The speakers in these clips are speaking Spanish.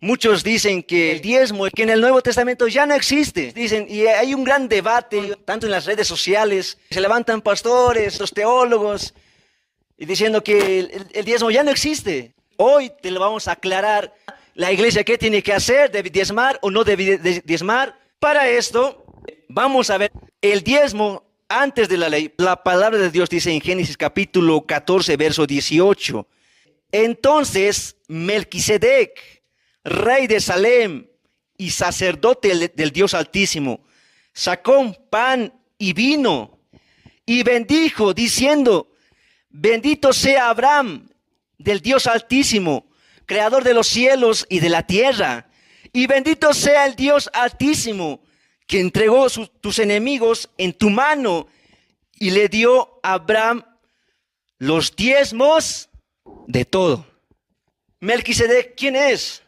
Muchos dicen que el diezmo, que en el Nuevo Testamento ya no existe. Dicen, y hay un gran debate, tanto en las redes sociales, se levantan pastores, los teólogos, y diciendo que el diezmo ya no existe. Hoy te lo vamos a aclarar. La iglesia, ¿qué tiene que hacer? ¿Debe diezmar o no debe diezmar? Para esto, vamos a ver el diezmo antes de la ley. La palabra de Dios dice en Génesis capítulo 14, verso 18. Entonces, Melquisedec, rey de Salem y sacerdote del Dios Altísimo, sacó pan y vino y bendijo, diciendo: bendito sea Abraham del Dios Altísimo, creador de los cielos y de la tierra, y bendito sea el Dios Altísimo, que entregó tus enemigos en tu mano, y le dio a Abraham los diezmos de todo. Melquisedec, ¿quién es?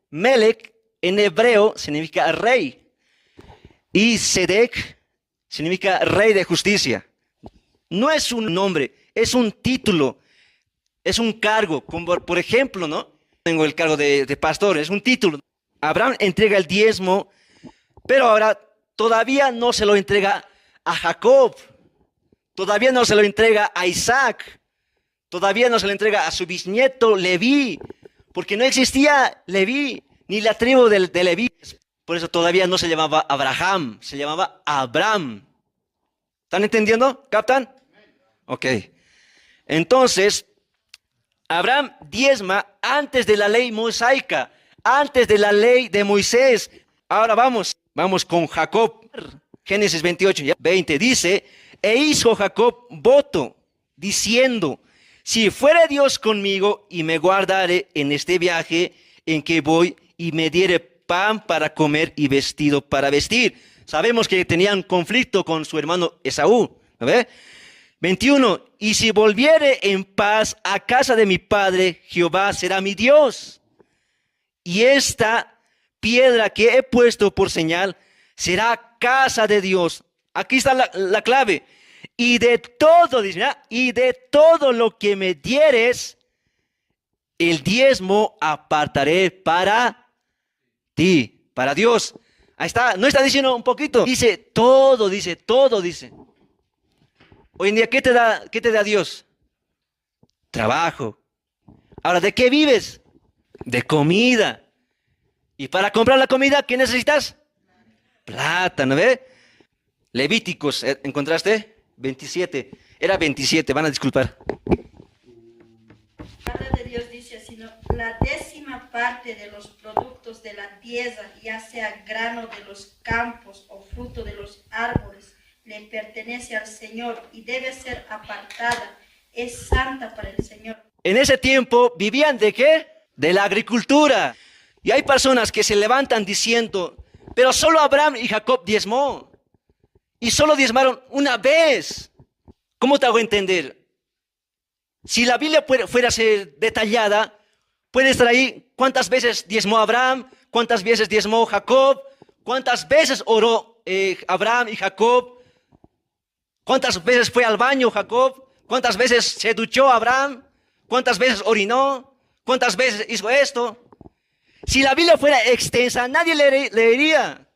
Melech en hebreo significa rey, y Sedec significa rey de justicia. No es un nombre, es un título, es un cargo. Como por ejemplo, ¿no? Tengo el cargo de pastor, es un título. Abraham entrega el diezmo, pero ahora todavía no se lo entrega a Jacob, todavía no se lo entrega a Isaac, todavía no se lo entrega a su bisnieto Leví, porque no existía Leví, ni la tribu de Leví. Por eso todavía no se llamaba Abraham, se llamaba Abraham. ¿Están entendiendo? ¿Captan? Ok. Entonces, Abraham diezma antes de la ley mosaica, antes de la ley de Moisés. Ahora vamos con Jacob. Génesis 28, 20 dice: e hizo Jacob voto, diciendo: si fuere Dios conmigo y me guardare en este viaje en que voy, y me diere pan para comer y vestido para vestir. Sabemos que tenían conflicto con su hermano Esaú. ¿Ve? 21. Y si volviere en paz a casa de mi padre, Jehová será mi Dios. Y esta piedra que he puesto por señal será casa de Dios. Aquí está la clave. Y de todo, dice, ¿verdad? Y de todo lo que me dieres, el diezmo apartaré para ti, para Dios. Ahí está, no está diciendo un poquito, dice todo, dice todo, dice. Hoy en día, ¿qué te da Dios? Trabajo. Ahora, ¿de qué vives? De comida. Y para comprar la comida, ¿qué necesitas? Plata, ¿no ve? Levíticos, ¿encontraste? 27. Era 27, van a disculpar. La palabra de Dios dice así, ¿no? La 10ª parte de los productos de la tierra, ya sea grano de los campos o fruto de los árboles, le pertenece al Señor y debe ser apartada. Es santa para el Señor. En ese tiempo vivían ¿de qué? De la agricultura. Y hay personas que se levantan diciendo: pero solo Abraham y Jacob diezmó. Y solo diezmaron una vez. ¿Cómo te hago entender? Si la Biblia fuera a ser detallada, puede estar ahí cuántas veces diezmó Abraham, cuántas veces diezmó Jacob, cuántas veces oró Abraham y Jacob, cuántas veces fue al baño Jacob, cuántas veces se duchó Abraham, cuántas veces orinó, cuántas veces hizo esto. Si la Biblia fuera extensa, nadie leería.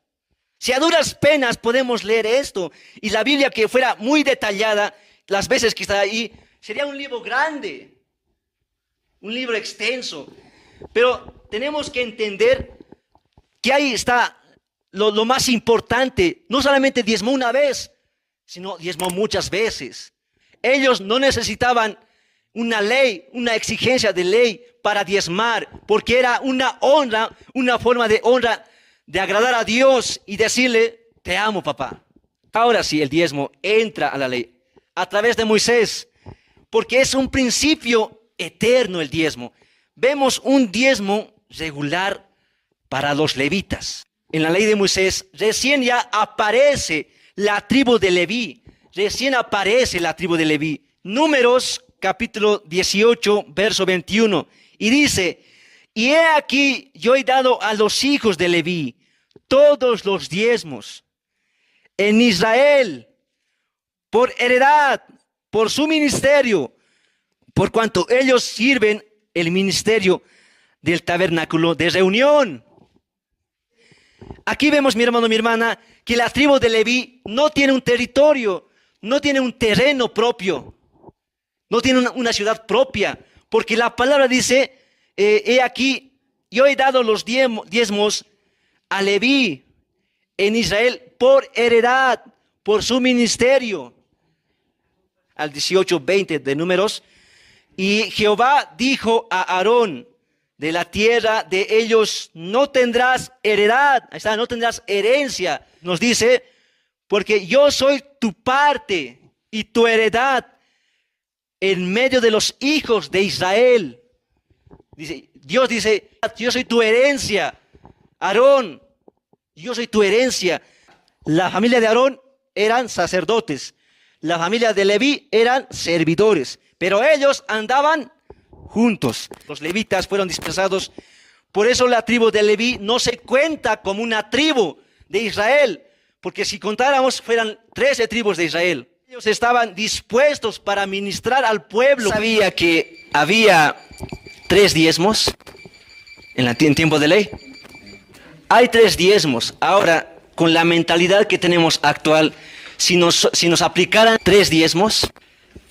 Si a duras penas podemos leer esto, y la Biblia que fuera muy detallada, las veces que está ahí, sería un libro grande, un libro extenso. Pero tenemos que entender que ahí está lo más importante. No solamente diezmó una vez, sino diezmó muchas veces. Ellos no necesitaban una ley, una exigencia de ley para diezmar, porque era una honra, una forma de honra, de agradar a Dios y decirle: te amo, papá. Ahora sí, el diezmo entra a la ley a través de Moisés, porque es un principio eterno el diezmo. Vemos un diezmo regular para los levitas. En la ley de Moisés recién ya aparece la tribu de Leví, recién aparece la tribu de Leví. Números capítulo 18, verso 21, y dice: y he aquí, yo he dado a los hijos de Leví todos los diezmos en Israel, por heredad, por su ministerio, por cuanto ellos sirven el ministerio del tabernáculo de reunión. Aquí vemos, mi hermano, mi hermana, que la tribu de Leví no tiene un territorio, no tiene un terreno propio, no tiene una ciudad propia, porque la palabra dice, he aquí, yo he dado los diezmos a Leví en Israel por heredad, por su ministerio. Al 18:20 de Números. Y Jehová dijo a Aarón, de la tierra de ellos no tendrás heredad, ahí está, no tendrás herencia. Nos dice, porque yo soy tu parte y tu heredad en medio de los hijos de Israel. Dios dice, yo soy tu herencia, Aarón, yo soy tu herencia. La familia de Aarón eran sacerdotes, la familia de Leví eran servidores, pero ellos andaban juntos. Los levitas fueron dispersados, por eso la tribu de Leví no se cuenta como una tribu de Israel, porque si contáramos fueran 13 tribus de Israel. Ellos estaban dispuestos para ministrar al pueblo. ¿Sabía que había 3 diezmos en tiempo de ley? Hay 3 diezmos. Ahora, con la mentalidad que tenemos actual, si nos aplicaran 3 diezmos,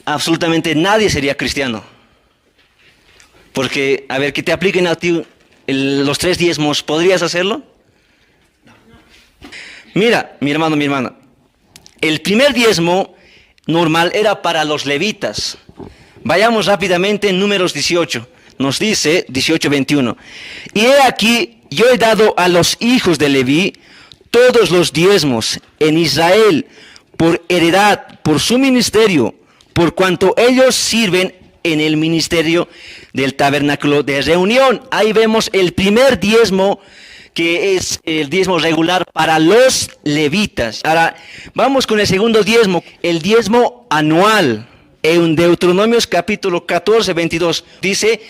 absolutamente nadie sería cristiano. Porque, a ver, que te apliquen a ti los 3 diezmos, ¿podrías hacerlo? Mira, mi hermano, mi hermana, el primer diezmo normal era para los levitas. Vayamos rápidamente en Números 18. Nos dice 18:21. Y he aquí, yo he dado a los hijos de Leví todos los diezmos en Israel por heredad, por su ministerio, por cuanto ellos sirven en el ministerio del tabernáculo de reunión. Ahí vemos el primer diezmo, que es el diezmo regular para los levitas. Ahora, vamos con el segundo diezmo, el diezmo anual. En Deuteronomios capítulo 14:22 dice,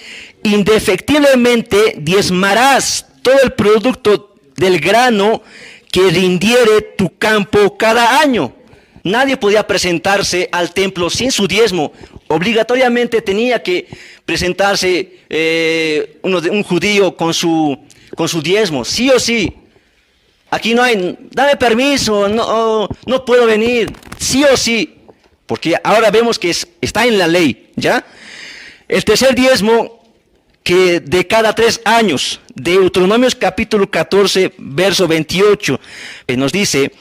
indefectiblemente diezmarás todo el producto del grano que rindiere tu campo cada año. Nadie podía presentarse al templo sin su diezmo. Obligatoriamente tenía que presentarse un judío con su diezmo, sí o sí. Aquí no hay, dame permiso, no puedo venir, sí o sí. Porque ahora vemos que está en la ley, ¿ya? El tercer diezmo, que de cada 3 años, Deuteronomios capítulo 14, verso 28, nos dice,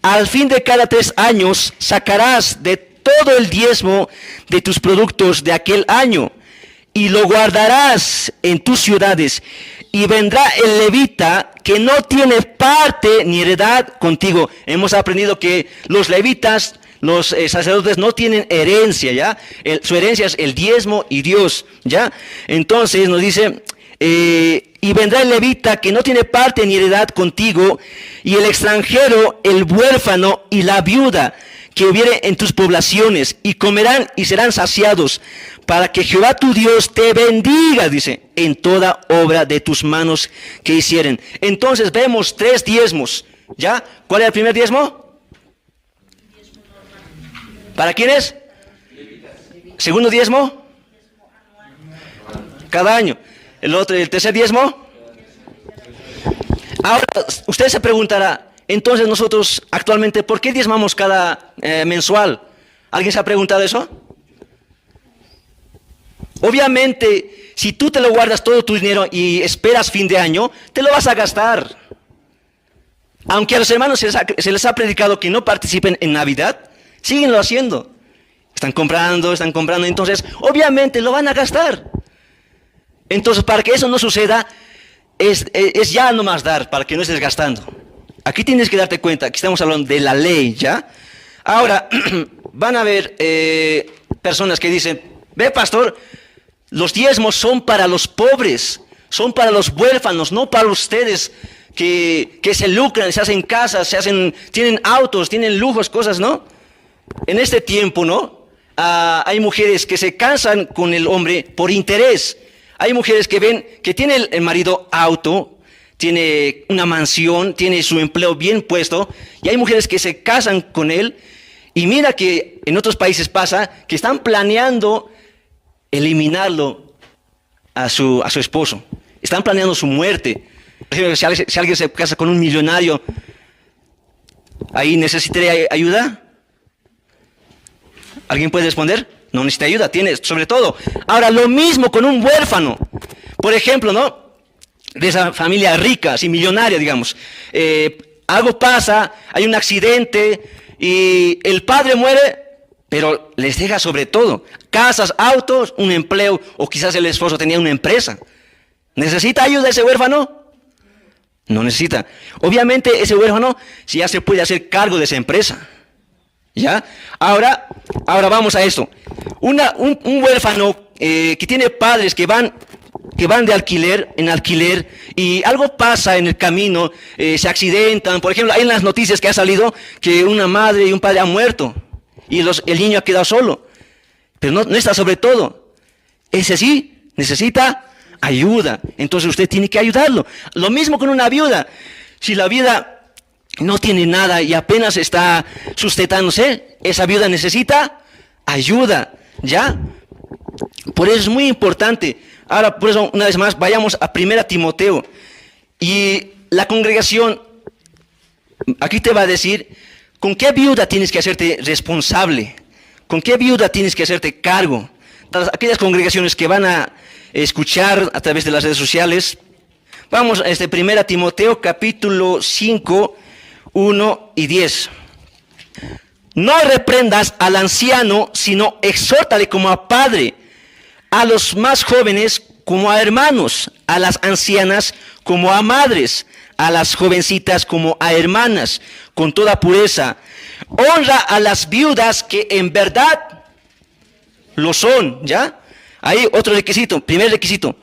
al fin de cada 3 años sacarás de todo el diezmo de tus productos de aquel año, y lo guardarás en tus ciudades, y vendrá el levita que no tiene parte ni heredad contigo. Hemos aprendido que los levitas, los sacerdotes no tienen herencia, ¿ya? Su herencia es el diezmo y Dios, ¿ya? Entonces nos dice, y vendrá el levita que no tiene parte ni heredad contigo, y el extranjero, el huérfano y la viuda que hubiere en tus poblaciones, y comerán y serán saciados, para que Jehová tu Dios te bendiga, dice, en toda obra de tus manos que hicieren. Entonces vemos 3 diezmos, ¿ya? ¿Cuál es el primer diezmo? ¿Para quiénes? ¿Segundo diezmo? Cada año. ¿El tercer diezmo? Ahora, usted se preguntará, entonces nosotros actualmente, ¿por qué diezmamos cada mensual? ¿Alguien se ha preguntado eso? Obviamente, si tú te lo guardas todo tu dinero y esperas fin de año, te lo vas a gastar. Aunque a los hermanos se les ha predicado que no participen en Navidad, síguenlo haciendo. Están comprando, entonces obviamente lo van a gastar. Entonces, para que eso no suceda, es ya nomás dar, para que no estés gastando. Aquí tienes que darte cuenta que estamos hablando de la ley, ¿ya? Ahora, van a haber personas que dicen, ve pastor, los diezmos son para los pobres, son para los huérfanos, no para ustedes que se lucran, se hacen casas, tienen autos, tienen lujos, cosas, ¿no? En este tiempo, ¿no? Hay mujeres que se casan con el hombre por interés. Hay mujeres que ven que tiene el marido auto, tiene una mansión, tiene su empleo bien puesto, y hay mujeres que se casan con él, y mira que en otros países pasa que están planeando eliminarlo a su esposo. están planeando su muerte. Por ejemplo, si alguien se casa con un millonario, ¿ahí necesitaría ayuda? ¿Alguien puede responder? No necesita ayuda, tiene sobre todo. Ahora, lo mismo con un huérfano. Por ejemplo, ¿no? De esa familia rica, así millonaria, digamos. Algo pasa, hay un accidente y el padre muere, pero les deja sobre todo casas, autos, un empleo, o quizás el esposo tenía una empresa. ¿Necesita ayuda ese huérfano? No necesita. Obviamente ese huérfano si ya se puede hacer cargo de esa empresa. ¿Ya? Ahora vamos a esto. Un huérfano que tiene padres que van de alquiler en alquiler y algo pasa en el camino, se accidentan. Por ejemplo, hay en las noticias que ha salido que una madre y un padre han muerto y el niño ha quedado solo. Pero no está sobre todo. Ese sí necesita ayuda. Entonces usted tiene que ayudarlo. Lo mismo con una viuda. Si la viuda no tiene nada y apenas está sustentándose, esa viuda necesita ayuda, ¿ya? Por eso es muy importante. Ahora, por eso, una vez más, vayamos a 1 Timoteo. Y la congregación, aquí te va a decir, ¿con qué viuda tienes que hacerte responsable? ¿Con qué viuda tienes que hacerte cargo? Aquellas congregaciones que van a escuchar a través de las redes sociales, vamos a 1 Timoteo capítulo 5, 1 y 10. No reprendas al anciano, sino exhórtale como a padre, a los más jóvenes como a hermanos, a las ancianas como a madres, a las jovencitas como a hermanas, con toda pureza. Honra a las viudas que en verdad lo son, ¿ya? Ahí otro requisito, primer requisito.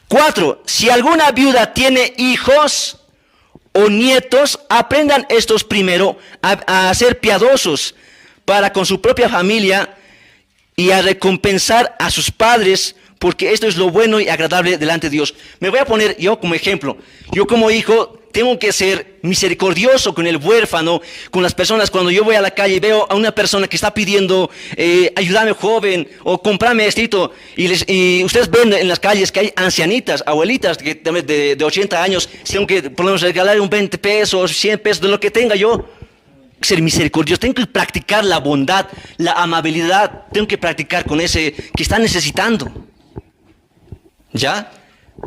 4. Si alguna viuda tiene hijos o nietos, aprendan estos primero a ser piadosos para con su propia familia y a recompensar a sus padres, porque esto es lo bueno y agradable delante de Dios. Me voy a poner yo como ejemplo. Yo como hijo tengo que ser misericordioso con el huérfano, con las personas. Cuando yo voy a la calle y veo a una persona que está pidiendo, ayúdame joven, o comprame esto, y ustedes ven en las calles que hay ancianitas, abuelitas de 80 años, si tengo que por lo menos regalar un 20 pesos, 100 pesos, de lo que tenga yo, ser misericordioso, tengo que practicar la bondad, la amabilidad, tengo que practicar con ese que está necesitando. ¿Ya?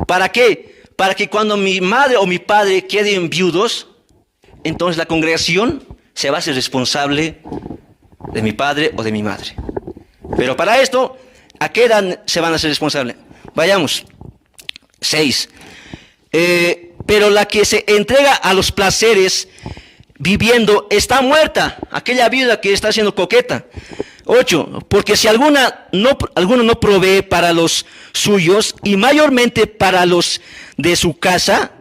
¿Para qué? Para que cuando mi madre o mi padre queden viudos, entonces la congregación se va a hacer responsable de mi padre o de mi madre. Pero para esto, ¿a qué edad se van a hacer responsables? Vayamos. 6. Pero la que se entrega a los placeres viviendo está muerta, aquella viuda que está siendo coqueta. 8. Porque si alguno no provee para los suyos y mayormente para los de su casa,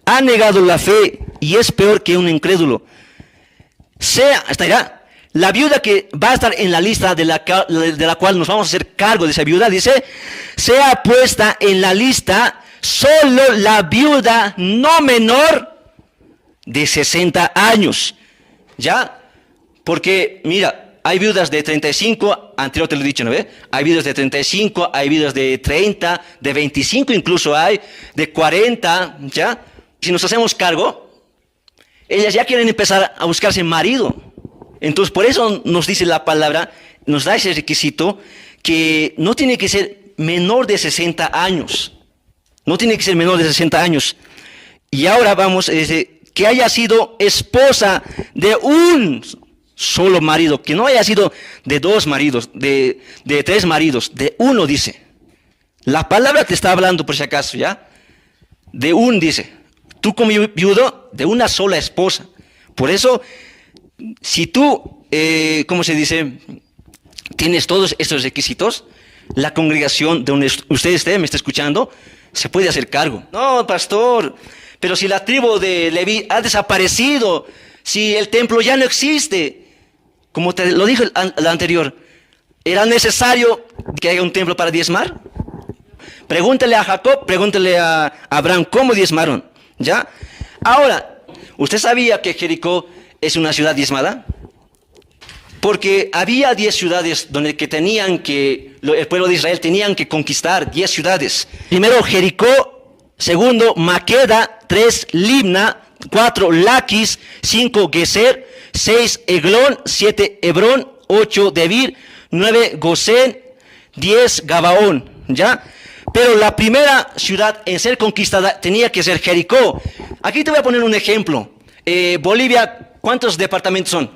ha negado la fe y es peor que un incrédulo. Hasta allá, la viuda que va a estar en la lista de la cual nos vamos a hacer cargo de esa viuda, dice, sea puesta en la lista solo la viuda no menor de 60 años. ¿Ya? Porque, mira, hay viudas de 35, anterior te lo he dicho, ¿no ve? Hay viudas de 35, hay viudas de 30, de 25 incluso hay, de 40, ¿ya? Si nos hacemos cargo, ellas ya quieren empezar a buscarse marido. Entonces, por eso nos dice la palabra, nos da ese requisito, que no tiene que ser menor de 60 años. No tiene que ser menor de 60 años. Y ahora vamos, que haya sido esposa de un solo marido, que no haya sido de 2 maridos, de 3 maridos, de uno, dice. La palabra te está hablando por si acaso, ¿ya? De un, dice. Tú como viudo, de una sola esposa. Por eso, si tú, ¿cómo se dice? Tienes todos estos requisitos, la congregación de donde usted me está escuchando, se puede hacer cargo. No, pastor, pero si la tribu de Leví ha desaparecido, si el templo ya no existe, como te lo dije la anterior, ¿era necesario que haya un templo para diezmar? Pregúntale a Jacob, pregúntale a Abraham cómo diezmaron, ¿ya? Ahora, ¿usted sabía que Jericó es una ciudad diezmada? Porque había 10 ciudades donde que el pueblo de Israel tenían que conquistar 10 ciudades. Primero Jericó, segundo Maqueda, 3 Libna, 4 Laquis, 5 Geser, 6 Eglón, 7 Hebrón, 8 Debir, 9 Gosén, 10 Gabaón, ¿ya? Pero la primera ciudad en ser conquistada tenía que ser Jericó. Aquí te voy a poner un ejemplo. Bolivia, ¿cuántos departamentos son?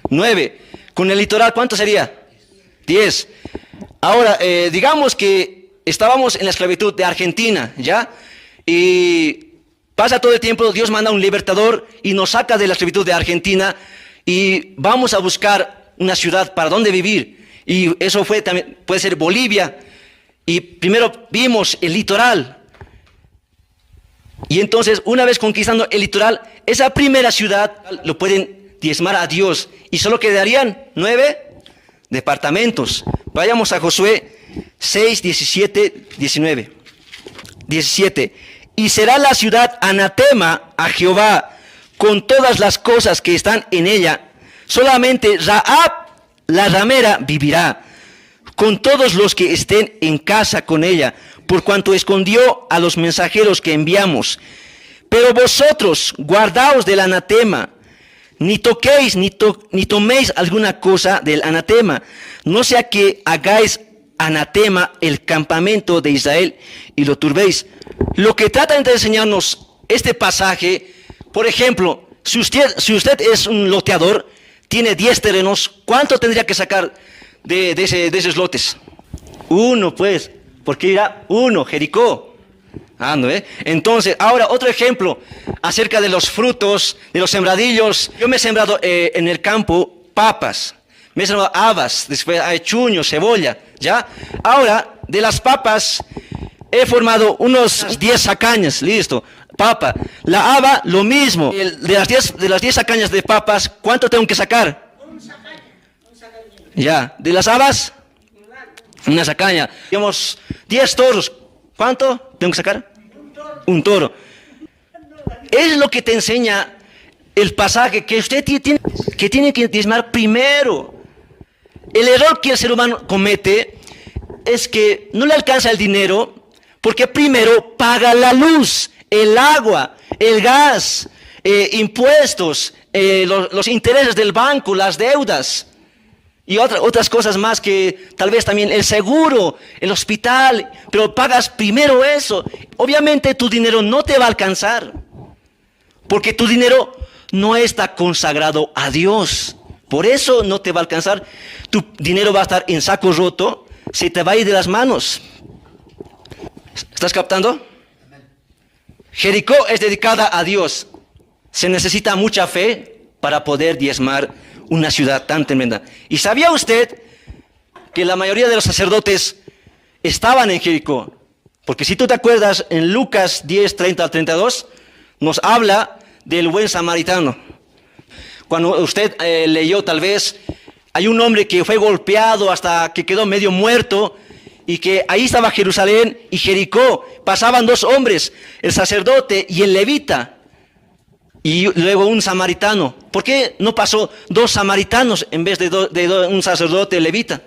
9. Con el litoral, ¿cuánto sería? 10. Ahora, digamos que estábamos en la esclavitud de Argentina, ¿ya? Y pasa todo el tiempo, Dios manda un libertador y nos saca de la esclavitud de Argentina y vamos a buscar una ciudad para donde vivir. Y eso fue también, puede ser Bolivia. Y primero vimos el litoral. Y entonces, una vez conquistando el litoral, esa primera ciudad lo pueden diezmar a Dios. Y solo quedarían 9 departamentos. Vayamos a Josué 6, 17, 19. 17. Y será la ciudad anatema a Jehová con todas las cosas que están en ella. Solamente Rahab, la ramera, vivirá, con todos los que estén en casa con ella, por cuanto escondió a los mensajeros que enviamos. Pero vosotros guardaos del anatema, ni toquéis ni toméis alguna cosa del anatema, no sea que hagáis anatema el campamento de Israel y lo turbéis. Lo que trata de enseñarnos este pasaje, por ejemplo, si usted es un loteador, tiene 10 terrenos, ¿cuánto tendría que sacar de esos lotes? 1, pues, porque irá 1, Jericó. Entonces, ahora otro ejemplo acerca de los frutos, de los sembradillos. Yo me he sembrado en el campo papas, me he sembrado habas, después hay chuño, cebolla, ¿ya? Ahora, de las papas he formado unos 10 sacañas, listo, papa. La haba, lo mismo. De las 10 sacañas de papas, ¿cuánto tengo que sacar? Un sacaña. Ya, de las habas, una sacaña. Digamos, 10 toros, ¿cuánto tengo que sacar? Un toro. Es lo que te enseña el pasaje, que usted tiene que diezmar primero. El error que el ser humano comete es que no le alcanza el dinero, porque primero paga la luz, el agua, el gas, impuestos, los intereses del banco, las deudas y otras cosas más, que tal vez también el seguro, el hospital, pero pagas primero eso. Obviamente tu dinero no te va a alcanzar, porque tu dinero no está consagrado a Dios. Por eso no te va a alcanzar. Tu dinero va a estar en saco roto, se te va a ir de las manos. ¿Estás captando? Jericó es dedicada a Dios. Se necesita mucha fe para poder diezmar una ciudad tan tremenda. ¿Y sabía usted que la mayoría de los sacerdotes estaban en Jericó? Porque si tú te acuerdas, en Lucas 10, 30 al 32, nos habla del buen samaritano. Cuando usted leyó, tal vez, hay un hombre que fue golpeado hasta que quedó medio muerto, y que ahí estaba Jerusalén y Jericó. Pasaban 2 hombres, el sacerdote y el levita, y luego un samaritano. ¿Por qué no pasó 2 samaritanos en vez de un sacerdote levita?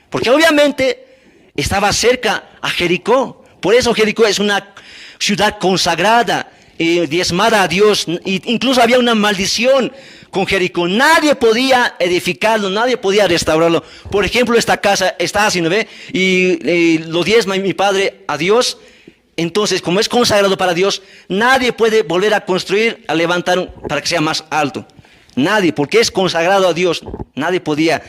Porque obviamente estaba cerca a Jericó. Por eso Jericó es una ciudad consagrada, diezmada a Dios. Incluso había una maldición con Jericó. Nadie podía edificarlo, nadie podía restaurarlo. Por ejemplo, esta casa está así, ¿no ve? Y lo diezma mi padre a Dios. Entonces, como es consagrado para Dios, nadie puede volver a construir, a levantar para que sea más alto. Nadie, porque es consagrado a Dios. Nadie podía.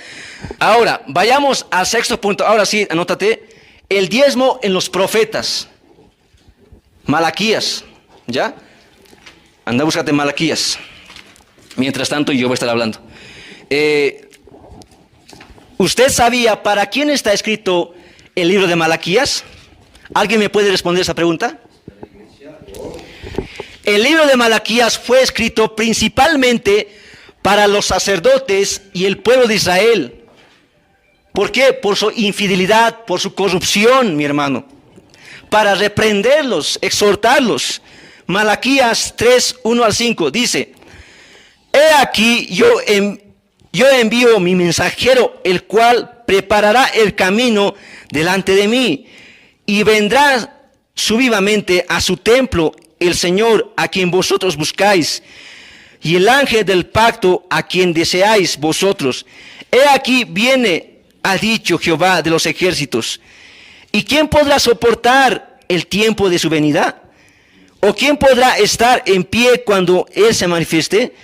Ahora, vayamos al 6º punto. Ahora sí, anótate. El diezmo en los profetas. Malaquías, ¿ya? Anda, búscate Malaquías. Mientras tanto, yo voy a estar hablando. ¿Usted sabía para quién está escrito el libro de Malaquías? ¿Alguien me puede responder esa pregunta? El libro de Malaquías fue escrito principalmente para los sacerdotes y el pueblo de Israel. ¿Por qué? Por su infidelidad, por su corrupción, mi hermano. Para reprenderlos, exhortarlos. Malaquías 3, 1 al 5 dice: He aquí, yo envío mi mensajero, el cual preparará el camino delante de mí, y vendrá súbitamente a su templo el Señor a quien vosotros buscáis, y el ángel del pacto a quien deseáis vosotros. He aquí viene, ha dicho Jehová de los ejércitos. ¿Y quién podrá soportar el tiempo de su venida? ¿O quién podrá estar en pie cuando Él se manifieste?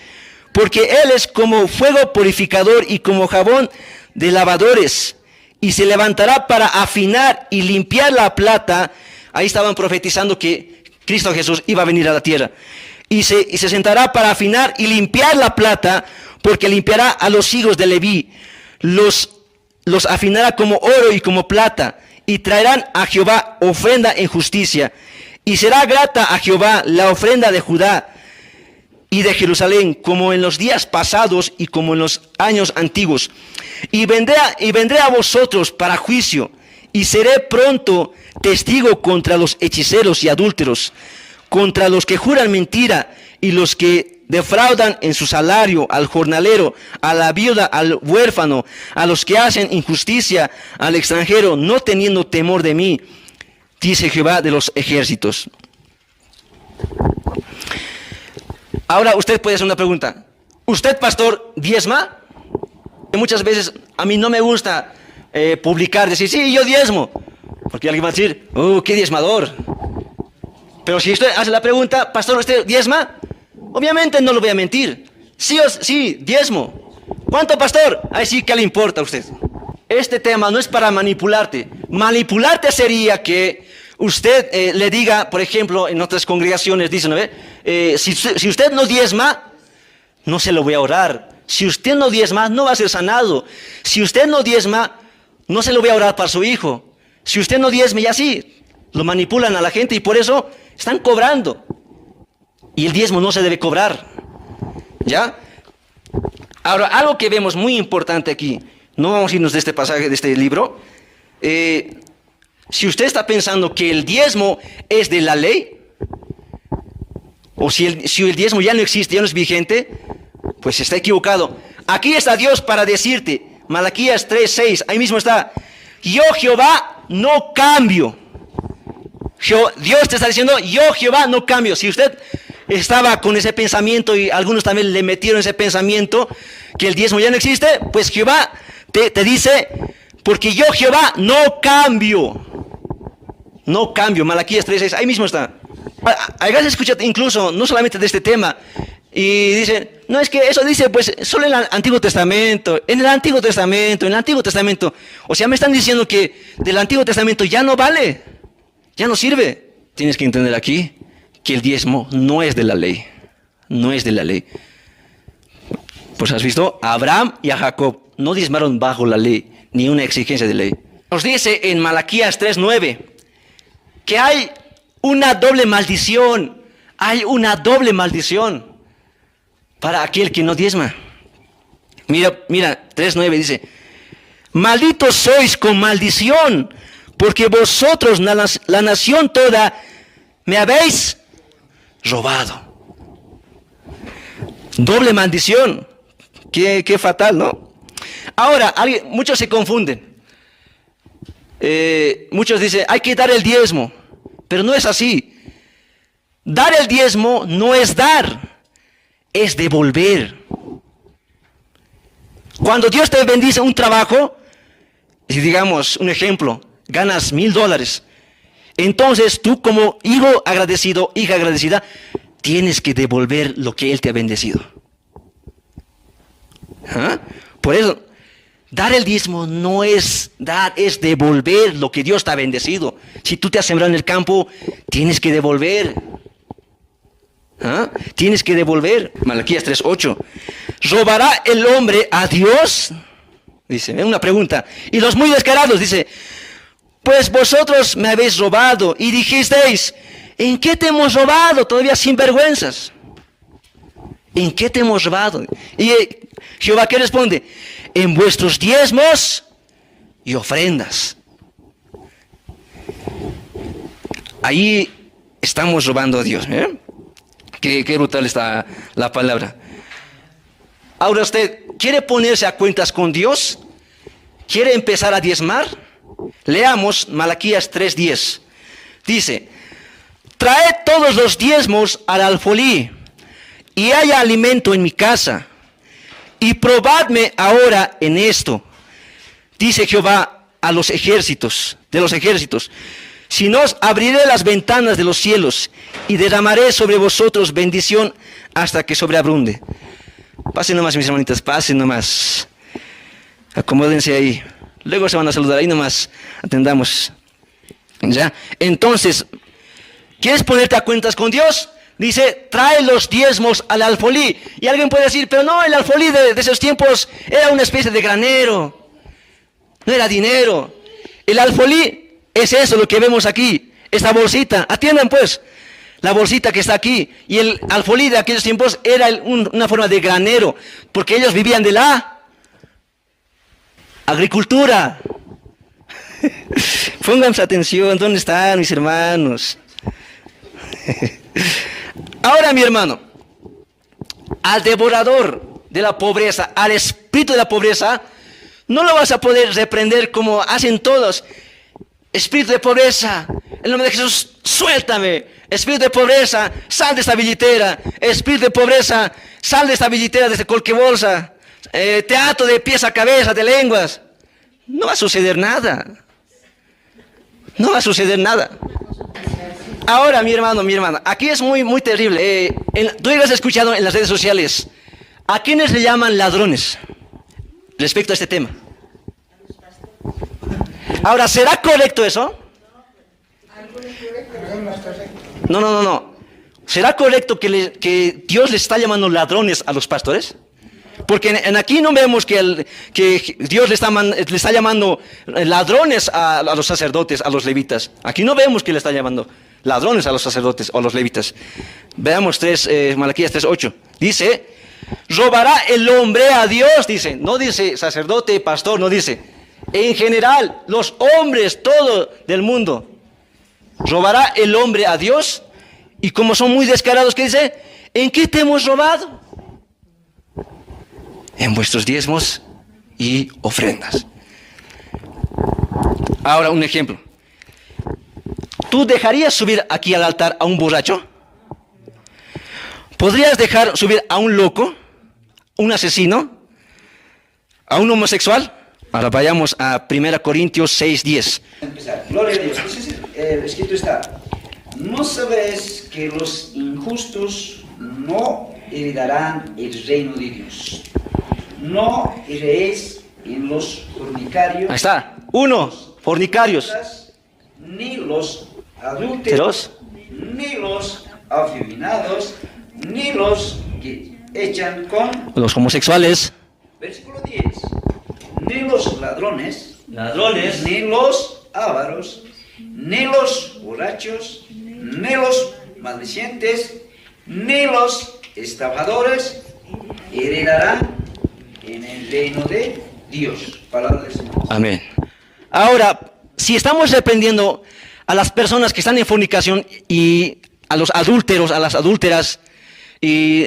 Porque Él es como fuego purificador y como jabón de lavadores, y se levantará para afinar y limpiar la plata. Ahí estaban profetizando que Cristo Jesús iba a venir a la tierra. Y se sentará para afinar y limpiar la plata, porque limpiará a los hijos de Leví. Los afinará como oro y como plata, y traerán a Jehová ofrenda en justicia. Y será grata a Jehová la ofrenda de Judá y de Jerusalén, como en los días pasados y como en los años antiguos. Y vendré a vosotros para juicio, y seré pronto testigo contra los hechiceros y adúlteros, contra los que juran mentira y los que defraudan en su salario al jornalero, a la viuda, al huérfano, a los que hacen injusticia al extranjero, no teniendo temor de mí, dice Jehová de los ejércitos. Ahora usted puede hacer una pregunta. ¿Usted, pastor, diezma? Muchas veces a mí no me gusta publicar, decir, sí, yo diezmo. Porque alguien va a decir, qué diezmador. Pero si usted hace la pregunta, pastor, ¿usted diezma? Obviamente no lo voy a mentir. Sí, diezmo. ¿Cuánto, pastor? Ahí sí, ¿qué le importa a usted? Este tema no es para manipularte. Manipularte sería que usted le diga, por ejemplo, en otras congregaciones dicen, si usted no diezma, no se lo voy a orar. Si usted no diezma, no va a ser sanado. Si usted no diezma, no se lo voy a orar para su hijo. Si usted no diezma, y así lo manipulan a la gente y por eso están cobrando. Y el diezmo no se debe cobrar. ¿Ya? Ahora, algo que vemos muy importante aquí, no vamos a irnos de este pasaje, de este libro. Si usted está pensando que el diezmo es de la ley, o si el diezmo ya no existe, ya no es vigente, pues está equivocado. Aquí está Dios para decirte, Malaquías 3:6, ahí mismo está, yo Jehová no cambio. Dios te está diciendo, yo Jehová no cambio. Si usted estaba con ese pensamiento y algunos también le metieron ese pensamiento que el diezmo ya no existe, pues Jehová te dice, porque yo Jehová no cambio. No cambio, Malaquías 3:6, ahí mismo está. Hay veces escuchado incluso, no solamente de este tema, y dicen, no, es que eso dice pues solo en el Antiguo Testamento, en el Antiguo Testamento. O sea, me están diciendo que del Antiguo Testamento ya no vale, ya no sirve. Tienes que entender aquí que el diezmo no es de la ley, no es de la ley. Pues has visto, a Abraham y a Jacob no diezmaron bajo la ley, ni una exigencia de ley. Nos dice en Malaquías 3:9 que hay una doble maldición, para aquel que no diezma. Mira, 3:9 dice, malditos sois con maldición, porque vosotros, la nación toda, me habéis robado. Doble maldición, qué fatal, ¿no? Ahora, muchos se confunden. Muchos dicen, hay que dar el diezmo, pero no es así. Dar el diezmo no es dar, es devolver. Cuando Dios te bendice un trabajo, y digamos, un ejemplo, ganas $1,000, entonces tú como hijo agradecido, hija agradecida, tienes que devolver lo que Él te ha bendecido. Por eso, dar el diezmo no es dar, es devolver lo que Dios te ha bendecido. Si tú te has sembrado en el campo, tienes que devolver. Tienes que devolver. Malaquías 3:8. ¿Robará el hombre a Dios? Dice, una pregunta. Y los muy descarados, dice, pues vosotros me habéis robado y dijisteis, ¿en qué te hemos robado? Todavía sin vergüenzas. ¿En qué te hemos robado? Y Jehová, ¿qué responde? En vuestros diezmos y ofrendas. Ahí estamos robando a Dios. Qué brutal está la palabra. Ahora usted, ¿quiere ponerse a cuentas con Dios? ¿Quiere empezar a diezmar? Leamos Malaquías 3:10. Dice, traed todos los diezmos al alfolí, y haya alimento en mi casa, y probadme ahora en esto, dice Jehová a los ejércitos, de los ejércitos, si no os abriré las ventanas de los cielos, y derramaré sobre vosotros bendición hasta que sobreabunde. Pasen nomás, mis hermanitas, pasen nomás. Acomódense ahí. Luego se van a saludar, ahí nomás atendamos. ¿Ya? Entonces, ¿quieres ponerte a cuentas con Dios? Dice, trae los diezmos al alfolí. Y alguien puede decir, pero no, el alfolí de esos tiempos era una especie de granero. No era dinero. El alfolí es eso, lo que vemos aquí. Esta bolsita. Atiendan pues. La bolsita que está aquí. Y el alfolí de aquellos tiempos era una forma de granero. Porque ellos vivían de la agricultura. Pónganse atención, ¿dónde están mis hermanos? Ahora, mi hermano, al devorador de la pobreza, al espíritu de la pobreza, no lo vas a poder reprender como hacen todos. Espíritu de pobreza, en el nombre de Jesús, suéltame. Espíritu de pobreza, sal de esta billetera. Espíritu de pobreza, sal de esta billetera, de este colquebolsa. Te ato de pies a cabeza, de lenguas. No va a suceder nada. No va a suceder nada. Ahora, mi hermano, mi hermana, aquí es muy, muy terrible. Tú has escuchado en las redes sociales, ¿a quiénes le llaman ladrones respecto a este tema? Ahora, ¿será correcto eso? No. ¿Será correcto que Dios le está llamando ladrones a los pastores? Porque en aquí no vemos que Dios le está llamando ladrones a los sacerdotes, a los levitas. Aquí no vemos que le está llamando ladrones a los sacerdotes o a los levitas. Veamos Malaquías 3:8. Dice, ¿robará el hombre a Dios? Dice, no dice sacerdote, pastor, no dice. En general, los hombres, todo del mundo. ¿Robará el hombre a Dios? Y como son muy descarados, ¿qué dice? ¿En qué te hemos robado? En vuestros diezmos y ofrendas. Ahora un ejemplo. ¿Tú dejarías subir aquí al altar a un borracho? ¿Podrías dejar subir a un loco, un asesino, a un homosexual? Ahora vayamos a 1 Corintios 6:10. Gloria a Dios. Escrito está, ¿no sabéis que los injustos no heredarán el reino de Dios? No iréis en los fornicarios. Ahí está. 1, fornicarios. Ni los adúlteros, ni los afeminados, ni los que echan con los homosexuales. Versículo 10. Ni los ladrones, ni los ávaros, ni los borrachos, ni los maldicientes, ni los estafadores heredarán en el reino de Dios. Palabra del Señor. Amén. Ahora, si estamos reprendiendo a las personas que están en fornicación y a los adúlteros, a las adúlteras, y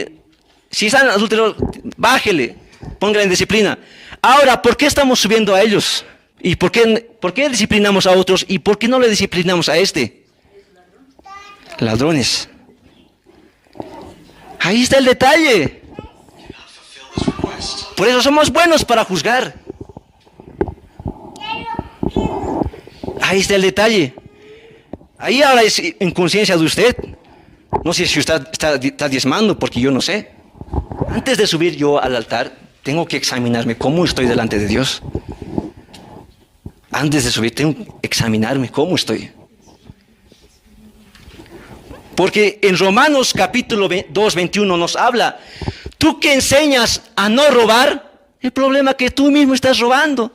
si están adúlteros, bájele, póngale en disciplina. Ahora, ¿por qué estamos subiendo a ellos? ¿Y por qué disciplinamos a otros? ¿Y por qué no le disciplinamos a este? Ladrones. Ahí está el detalle. Por eso somos buenos para juzgar. Ahí está el detalle. Ahí ahora es en conciencia de usted. No sé si usted está diezmando, porque yo no sé. Antes de subir yo al altar, tengo que examinarme cómo estoy delante de Dios. Antes de subir, tengo que examinarme cómo estoy. Porque en Romanos capítulo 2:21 nos habla, tú que enseñas a no robar, el problema es que tú mismo estás robando.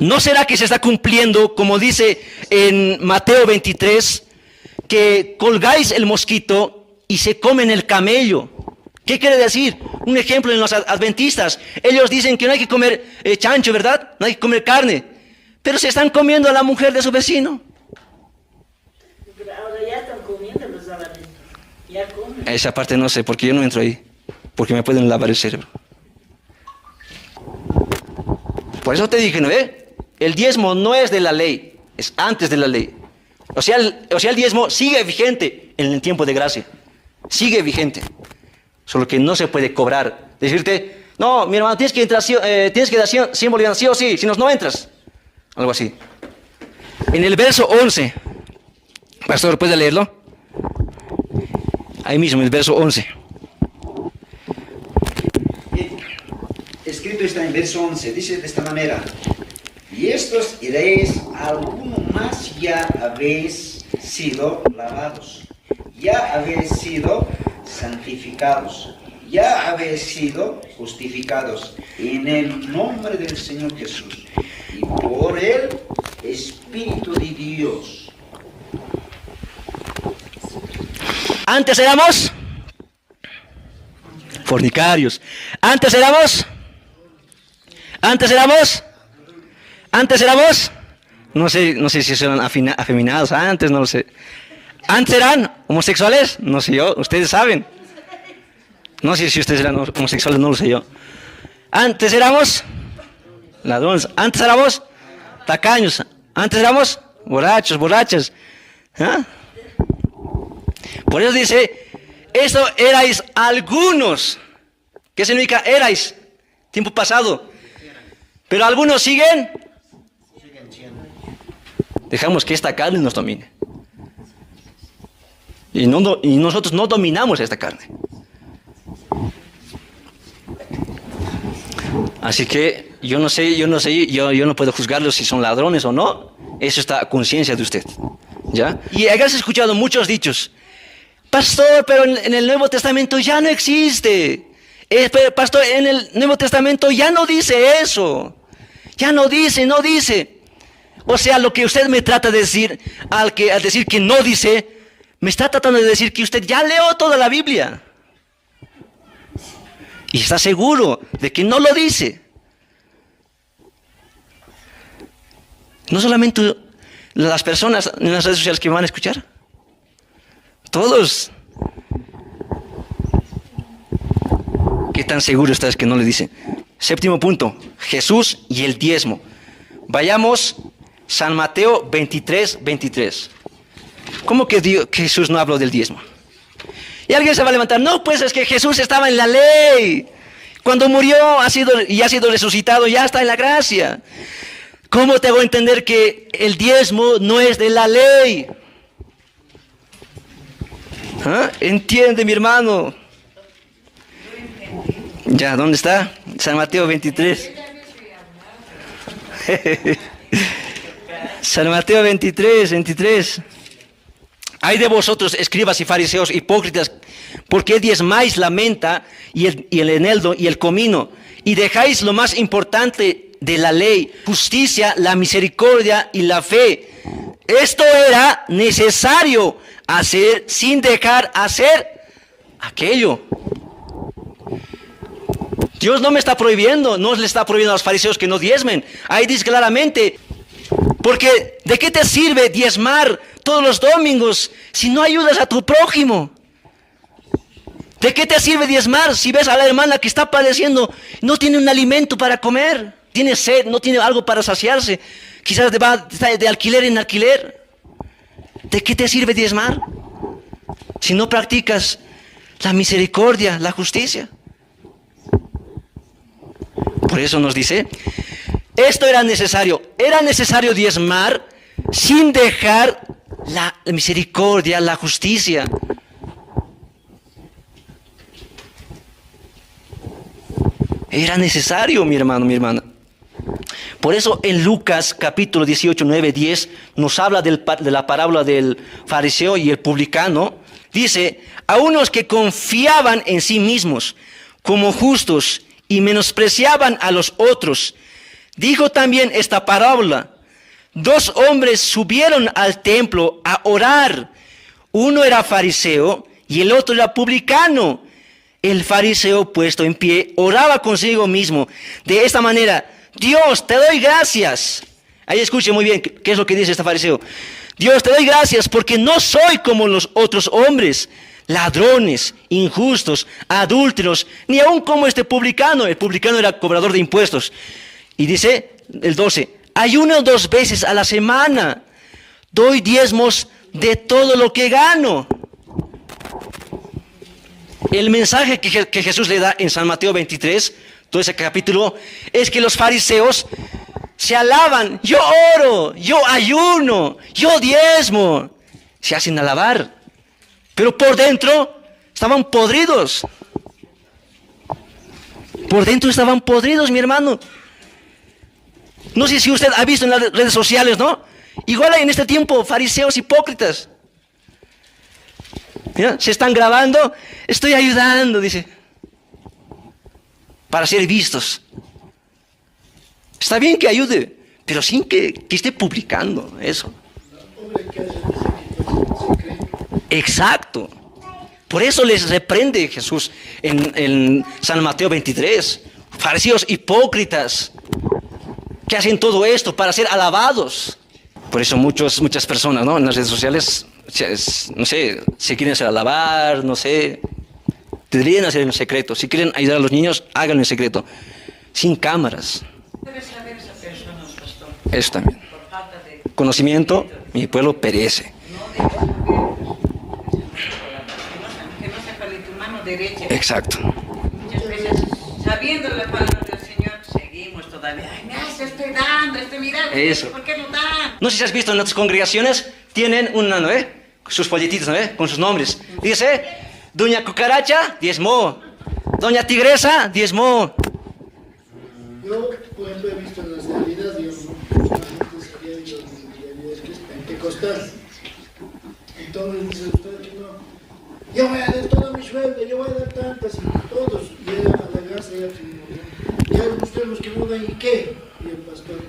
¿No será que se está cumpliendo, como dice en Mateo 23, que colgáis el mosquito y se comen el camello? ¿Qué quiere decir? Un ejemplo en los adventistas. Ellos dicen que no hay que comer chancho, ¿verdad? No hay que comer carne. Pero se están comiendo a la mujer de su vecino. Pero ahora ya están comiendo los adventistas. Ya comen. Esa parte no sé, porque yo no entro ahí. Porque me pueden lavar el cerebro. Por eso te dije, ¿no ve? El diezmo no es de la ley, es antes de la ley. O sea, el diezmo sigue vigente en el tiempo de gracia. Sigue vigente. Solo que no se puede cobrar. Decirte, no, mi hermano, tienes que dar 100 bolivianos, sí o sí, si no entras. Algo así. En el verso 11, pastor, ¿puede leerlo? Ahí mismo, el verso 11. Escrito está en verso 11, dice de esta manera: y estos iréis, alguno más ya habéis sido lavados, ya habéis sido santificados, ya habéis sido justificados en el nombre del Señor Jesús y por el Espíritu de Dios. Antes éramos fornicarios. Antes éramos, no sé si eran afeminados antes, no lo sé. Antes eran homosexuales, no sé yo, ustedes saben. No sé si ustedes eran homosexuales, no lo sé yo. Antes éramos ladrones, antes éramos tacaños, antes éramos borrachos. ¿Ah? Por eso dice, eso erais algunos. ¿Qué significa erais? Tiempo pasado. Pero algunos siguen. Dejamos que esta carne nos domine. Y nosotros no dominamos esta carne. Así que yo no puedo juzgarlos si son ladrones o no. Eso está a conciencia de usted. ¿Ya? Y hayas escuchado muchos dichos. Pastor, pero en el Nuevo Testamento ya no existe. Pastor, en el Nuevo Testamento ya no dice eso. Ya no dice. O sea, lo que usted me trata de decir, al decir que no dice, me está tratando de decir que usted ya leyó toda la Biblia. Y está seguro de que no lo dice. No solamente las personas en las redes sociales que me van a escuchar. Todos. ¿Qué tan seguro estás que no le dice? Séptimo punto, Jesús y el diezmo. Vayamos, San Mateo 23. ¿Cómo que Jesús no habló del diezmo? Y alguien se va a levantar, no, pues es que Jesús estaba en la ley. Cuando murió ha sido resucitado, ya está en la gracia. ¿Cómo te hago entender que el diezmo no es de la ley? ¿Ah? Entiende, mi hermano. Ya, ¿dónde está? San Mateo 23. San Mateo 23. Ay de vosotros, escribas y fariseos hipócritas, porque diezmáis la menta y el eneldo y el comino, y dejáis lo más importante de la ley, justicia, la misericordia y la fe. Esto era necesario hacer sin dejar hacer aquello. Dios no me está prohibiendo, no le está prohibiendo a los fariseos que no diezmen. Ahí dice claramente, porque ¿de qué te sirve diezmar todos los domingos si no ayudas a tu prójimo? ¿De qué te sirve diezmar si ves a la hermana que está padeciendo, no tiene un alimento para comer, tiene sed, no tiene algo para saciarse, quizás va de alquiler en alquiler? ¿De qué te sirve diezmar si no practicas la misericordia, la justicia? Por eso nos dice, esto era necesario diezmar sin dejar la misericordia, la justicia. Era necesario, mi hermano, mi hermana. Por eso en Lucas capítulo 18, 9, 10 nos habla de la parábola del fariseo y el publicano. Dice, a unos que confiaban en sí mismos como justos y menospreciaban a los otros. Dijo también esta parábola: 2 hombres subieron al templo a orar. Uno era fariseo y el otro era publicano. El fariseo, puesto en pie, oraba consigo mismo de esta manera: Dios, te doy gracias. Ahí escuche muy bien qué es lo que dice este fariseo. Dios, te doy gracias porque no soy como los otros hombres, ladrones, injustos, adúlteros, ni aun como este publicano. El publicano era cobrador de impuestos. Y dice, el 12. Ayuno 2 veces a la semana. Doy diezmos de todo lo que gano. El mensaje que Jesús le da en San Mateo 23, todo ese capítulo, es que los fariseos se alaban. Yo oro, yo ayuno, yo diezmo. Se hacen alabar. Pero por dentro estaban podridos. Por dentro estaban podridos, mi hermano. No sé si usted ha visto en las redes sociales, ¿no? Igual hay en este tiempo fariseos hipócritas. ¿Ya? Se están grabando, estoy ayudando, dice, para ser vistos. Está bien que ayude, pero sin que esté publicando eso. Exacto. Por eso les reprende Jesús en San Mateo 23. Fariseos hipócritas que hacen todo esto para ser alabados. Por eso muchas personas, ¿no?, en las redes sociales, no sé, se quieren hacer alabar, no sé, deberían hacer en secreto. Si quieren ayudar a los niños, háganlo en secreto, sin cámaras. Debe saber esa persona, pastor. Eso también. Por falta de Conocimiento, mi pueblo perece. no debe saber, que no sepa de tu mano derecha. Exacto. Muchas veces, sabiendo la palabra del Señor, seguimos todavía. Ay, mira, estoy dando, estoy mirando. Eso. ¿Por qué no dan? No sé si has visto en otras congregaciones, tienen una, ¿no? Sus folletitos, ¿no? Con sus nombres. Dice, Doña Cucaracha, diezmó. Doña Tigresa, diezmó. Yo, por ejemplo, he visto en las realidades, digamos, antes había ido en realidades que es pentecostal. Entonces dice usted que no, yo voy a dar todo mi sueldo, yo voy a dar tantas, y todos llegan a la casa y ya ustedes los que no dan, ¿y qué? Y el pastor,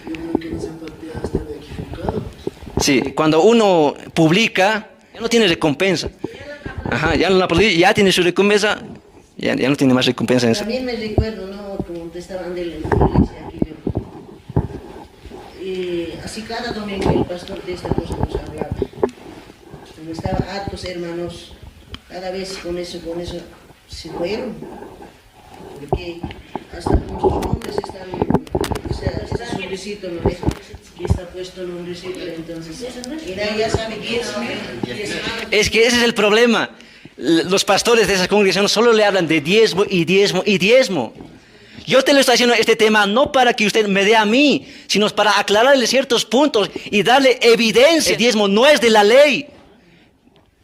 yo creo que en esa parte ya está de equivocado. Sí, cuando uno publica, ya no tiene recompensa. Ajá, ya no la publica, ya tiene su recompensa, ya no tiene más recompensa en eso. También me recuerdo, ¿no?, como te estaban de la iglesia aquí yo. Y así cada domingo el pastor de esta cosa nos hablaba. Como estaba hartos hermanos, cada vez con eso se fueron. Porque hasta nuestros nombres están, ese nombrecito, ¿no ves? Que está puesto nombrecito, entonces, mira, ya sabe quién es. Es que ese es el problema. Los pastores de esas congregaciones solo le hablan de diezmo y diezmo y diezmo. Yo te lo estoy haciendo este tema no para que usted me dé a mí, sino para aclararle ciertos puntos y darle evidencia. El diezmo no es de la ley.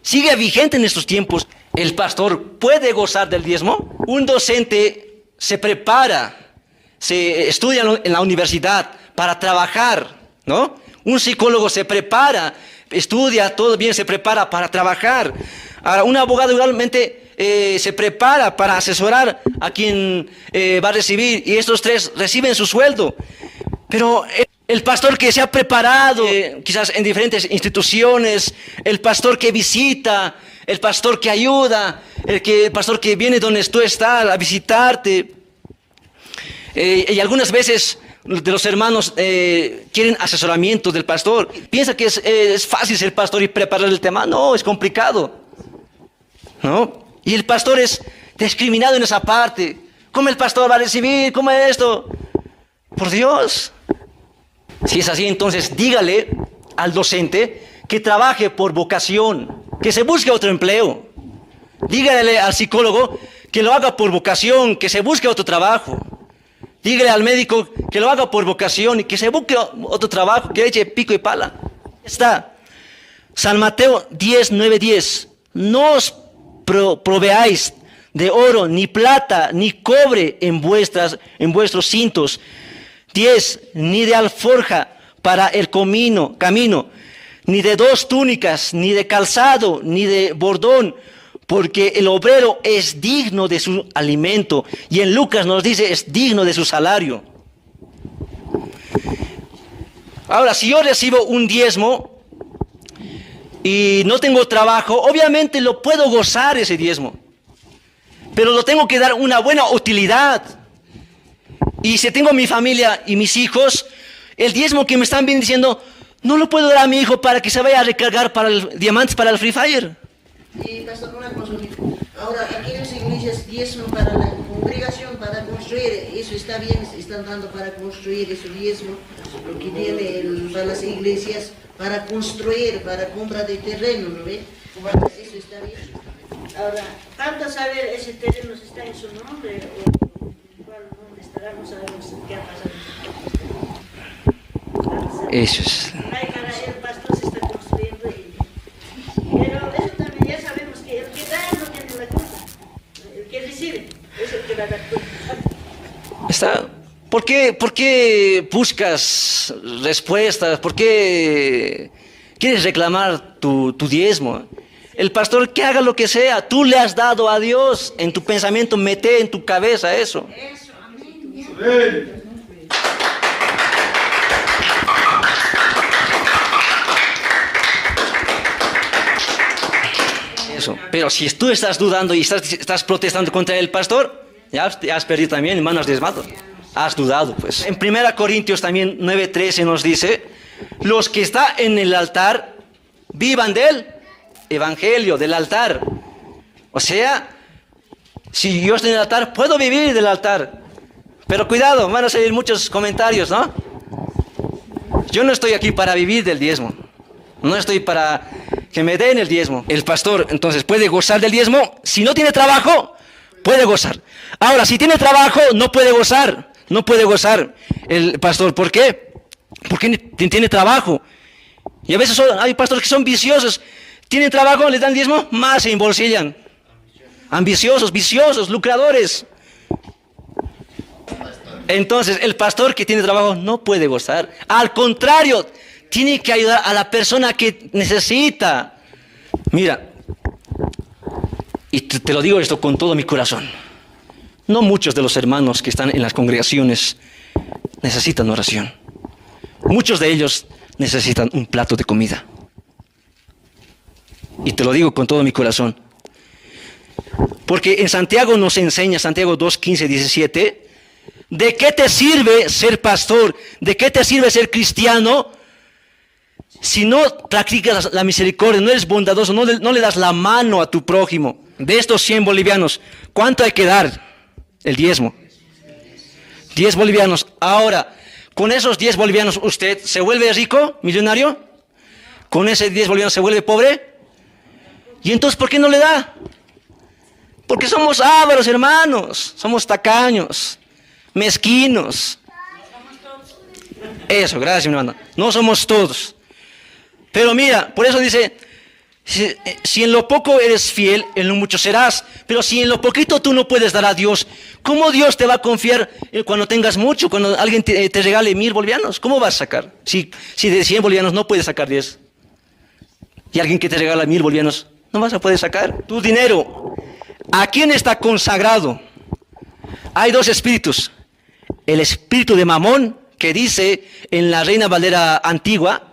Sigue vigente en estos tiempos. ¿El pastor puede gozar del diezmo? Un docente se prepara, se estudia en la universidad para trabajar, ¿no? Un psicólogo se prepara, estudia, todo bien, se prepara para trabajar. Ahora, un abogado igualmente se prepara para asesorar a quien va a recibir, y estos tres reciben su sueldo. Pero el pastor que se ha preparado, quizás en diferentes instituciones, el pastor que visita, el pastor que ayuda, el pastor que viene donde tú estás a visitarte, y algunas veces de los hermanos quieren asesoramiento del pastor. Piensa que es fácil ser pastor y preparar el tema. No, es complicado, ¿no? Y el pastor es discriminado en esa parte. ¿Cómo el pastor va a recibir? ¿Cómo es esto? Por Dios. Si es así, entonces dígale al docente que trabaje por vocación, que se busque otro empleo. Dígale al psicólogo que lo haga por vocación, que se busque otro trabajo. Dígale al médico que lo haga por vocación y que se busque otro trabajo, que eche pico y pala. Está. San Mateo 10, 9, 10. No os proveáis de oro, ni plata, ni cobre en vuestros cintos. 10. Ni de alforja para el camino, ni de 2 túnicas, ni de calzado, ni de bordón, porque el obrero es digno de su alimento. Y en Lucas nos dice, es digno de su salario. Ahora, si yo recibo un diezmo y no tengo trabajo, obviamente lo puedo gozar ese diezmo, pero lo tengo que dar una buena utilidad. Y si tengo mi familia y mis hijos, el diezmo que me están bien diciendo, no lo puedo dar a mi hijo para que se vaya a recargar para el diamantes para el Free Fire. Y pastor, una consulta. Ahora, aquellas iglesias diezmo para la congregación, para construir, eso está bien, están dando para construir ese diezmo, lo que tiene para las iglesias, para construir, para compra de terreno, ¿no ve? Eso está bien. Ahora, falta saber, ¿ese terreno está en su nombre o cuál nombre estará? No sabemos qué ha pasado. Eso es. El pastor se está construyendo, pero eso también ya sabemos que el que da no tiene la culpa, el que recibe es el que da la culpa. ¿Por qué buscas respuestas? ¿Por qué quieres reclamar tu diezmo? El pastor que haga lo que sea, tú le has dado a Dios en tu pensamiento, mete en tu cabeza eso. Eso, amén. Eso. Pero si tú estás dudando y estás protestando contra el pastor, ya has perdido también, hermano, has desmado. Has dudado, pues. En 1 Corintios también 9:13 nos dice, los que están en el altar, vivan del evangelio, del altar. O sea, si yo estoy en el altar, puedo vivir del altar. Pero cuidado, van a salir muchos comentarios, ¿no? Yo no estoy aquí para vivir del diezmo. No estoy para que me den el diezmo. El pastor, entonces, puede gozar del diezmo. Si no tiene trabajo, puede gozar. Ahora, si tiene trabajo, no puede gozar. No puede gozar el pastor. ¿Por qué? Porque tiene trabajo. Y a veces hay pastores que son viciosos. Tienen trabajo, les dan diezmo, más se embolsillan. Ambiciosos, viciosos, lucradores. Entonces, el pastor que tiene trabajo no puede gozar. Al contrario, tiene que ayudar a la persona que necesita. Mira, y te lo digo esto con todo mi corazón. No muchos de los hermanos que están en las congregaciones necesitan oración. Muchos de ellos necesitan un plato de comida. Y te lo digo con todo mi corazón. Porque en Santiago nos enseña, Santiago 2:15-17, ¿de qué te sirve ser pastor? ¿De qué te sirve ser cristiano? Si no practicas la misericordia, no eres bondadoso, no le das la mano a tu prójimo. De estos 100 bolivianos, ¿cuánto hay que dar? El diezmo. 10 bolivianos. Ahora, con esos 10 bolivianos, ¿usted se vuelve rico, millonario? ¿Con ese 10 bolivianos se vuelve pobre? ¿Y entonces por qué no le da? Porque somos ávaros, hermanos. Somos tacaños, mezquinos. Eso, gracias, mi hermano. No somos todos. Pero mira, por eso dice, si en lo poco eres fiel, en lo mucho serás. Pero si en lo poquito tú no puedes dar a Dios, ¿cómo Dios te va a confiar cuando tengas mucho? Cuando alguien te regale 1000 bolivianos, ¿cómo vas a sacar? Si de 100 bolivianos no puedes sacar 10. Y alguien que te regala 1000 bolivianos, no vas a poder sacar. Tu dinero, ¿a quién está consagrado? Hay 2 espíritus. El espíritu de Mamón, que dice en la Reina Valera antigua,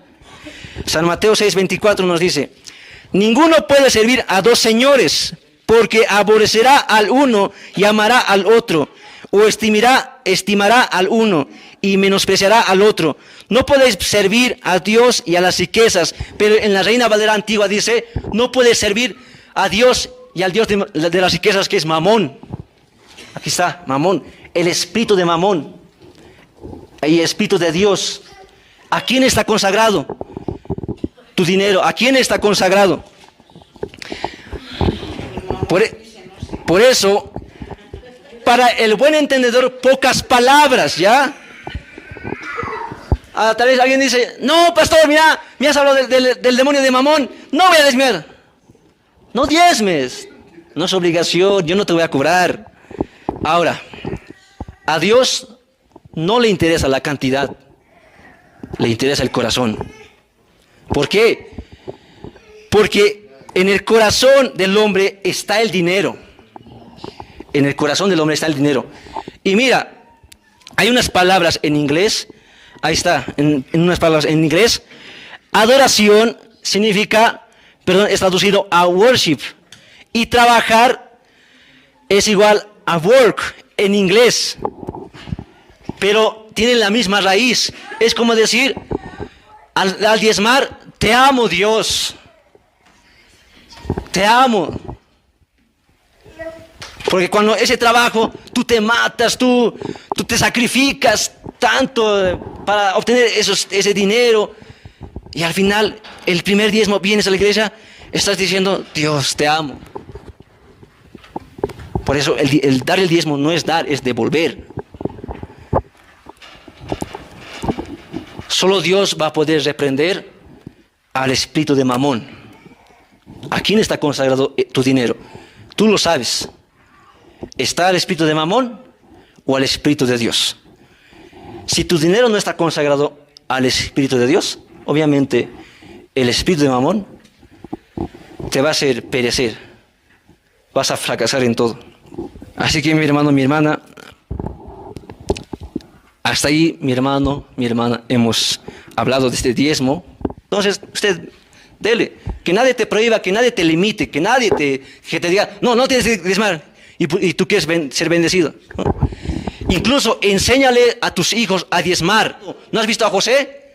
San Mateo 6:24 nos dice, ninguno puede servir a 2 señores, porque aborrecerá al uno y amará al otro, o estimará al uno y menospreciará al otro. No podéis servir a Dios y a las riquezas. Pero en la Reina Valera antigua dice, no puedes servir a Dios y al Dios de las riquezas, que es Mamón. Aquí está, Mamón, el espíritu de Mamón y el espíritu de Dios. ¿A quién está consagrado tu dinero? ¿A quién está consagrado? Por eso, para el buen entendedor, pocas palabras, ¿ya? Tal vez alguien dice, no, pastor, mira, me has hablado del demonio de Mamón, no voy a diezmar. No diezmes, no es obligación, yo no te voy a cobrar. Ahora, a Dios no le interesa la cantidad, le interesa el corazón. ¿Por qué? Porque en el corazón del hombre está el dinero. En el corazón del hombre está el dinero. Y mira, hay unas palabras en inglés, ahí está, en unas palabras en inglés. Adoración significa, es traducido a worship. Y trabajar es igual a work en inglés. Pero tienen la misma raíz. Es como decir, al diezmar, te amo, Dios. te amo. Porque cuando ese trabajo, tú te matas, tú te sacrificas tanto para obtener ese dinero. Y al final, el primer diezmo, vienes a la iglesia, estás diciendo, Dios, te amo. Por eso el dar el diezmo no es dar, es devolver. Solo Dios va a poder reprender al espíritu de Mamón. ¿A quién está consagrado tu dinero? Tú lo sabes. ¿Está el espíritu de Mamón o al espíritu de Dios? Si tu dinero no está consagrado al espíritu de Dios, obviamente el espíritu de Mamón te va a hacer perecer. Vas a fracasar en todo. Así que mi hermano, mi hermana, hasta ahí mi hermano, mi hermana, hemos hablado de este diezmo. Entonces usted dele, que nadie te prohíba, que nadie te limite, que nadie que te diga, no tienes que diezmar y tú quieres ser bendecido, ¿no? Incluso enséñale a tus hijos a diezmar. ¿No has visto a José?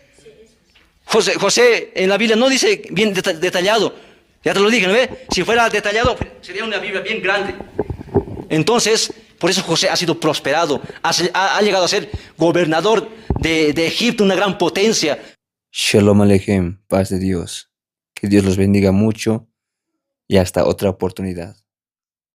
José en la Biblia no dice bien detallado. Ya te lo dije, ¿no ve? Si fuera detallado sería una Biblia bien grande. Entonces, por eso José ha sido prosperado, ha llegado a ser gobernador de Egipto, una gran potencia. Shalom Aleichem, paz de Dios. Que Dios los bendiga mucho y hasta otra oportunidad.